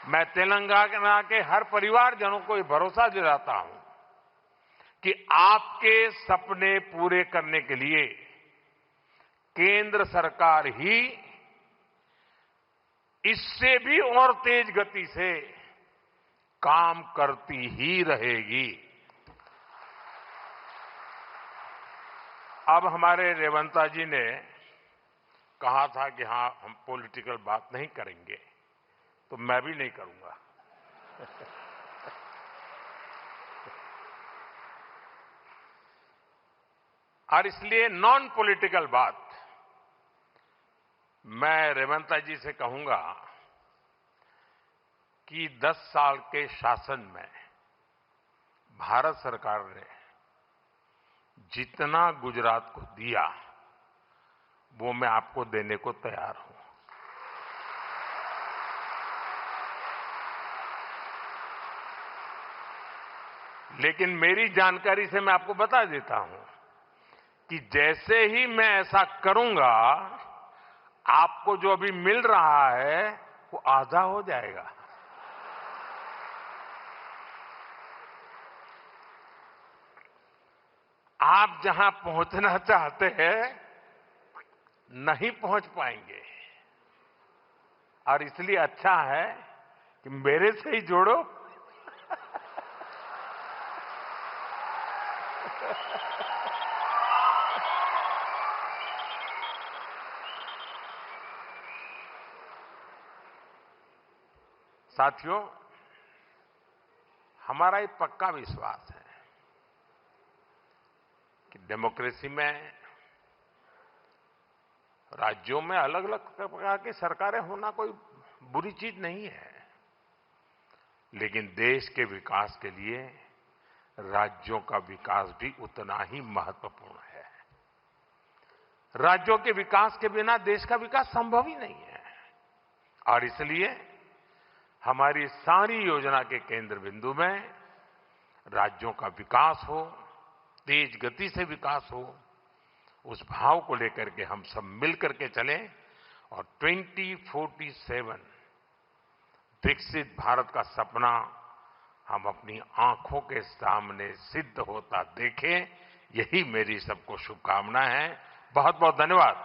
मैं तेलंगाना के हर परिवारजनों को ये भरोसा दिलाता हूं कि आपके सपने पूरे करने के लिए केंद्र सरकार ही इससे भी और तेज गति से काम करती ही रहेगी। अब हमारे रेवंता जी ने कहा था कि हां हम पॉलिटिकल बात नहीं करेंगे, तो मैं भी नहीं करूंगा। और इसलिए नॉन पॉलिटिकल बात मैं रेवंता जी से कहूंगा कि 10 साल के शासन में भारत सरकार ने जितना गुजरात को दिया वो मैं आपको देने को तैयार हूं। लेकिन मेरी जानकारी से मैं आपको बता देता हूं कि जैसे ही मैं ऐसा करूंगा, आपको जो अभी मिल रहा है वो आधा हो जाएगा। आप जहां पहुंचना चाहते हैं नहीं पहुंच पाएंगे, और इसलिए अच्छा है कि मेरे से ही जोड़ो। साथियों, हमारा एक पक्का विश्वास है कि डेमोक्रेसी में राज्यों में अलग अलग प्रकार की सरकारें होना कोई बुरी चीज नहीं है, लेकिन देश के विकास के लिए राज्यों का विकास भी उतना ही महत्वपूर्ण है। राज्यों के विकास के बिना देश का विकास संभव ही नहीं है, और इसलिए हमारी सारी योजना के केंद्र बिंदु में राज्यों का विकास हो, तेज गति से विकास हो, उस भाव को लेकर के हम सब मिलकर के चलें और 2047 विकसित भारत का सपना हम अपनी आंखों के सामने सिद्ध होता देखें। यही मेरी सबको शुभकामना है। बहुत बहुत धन्यवाद।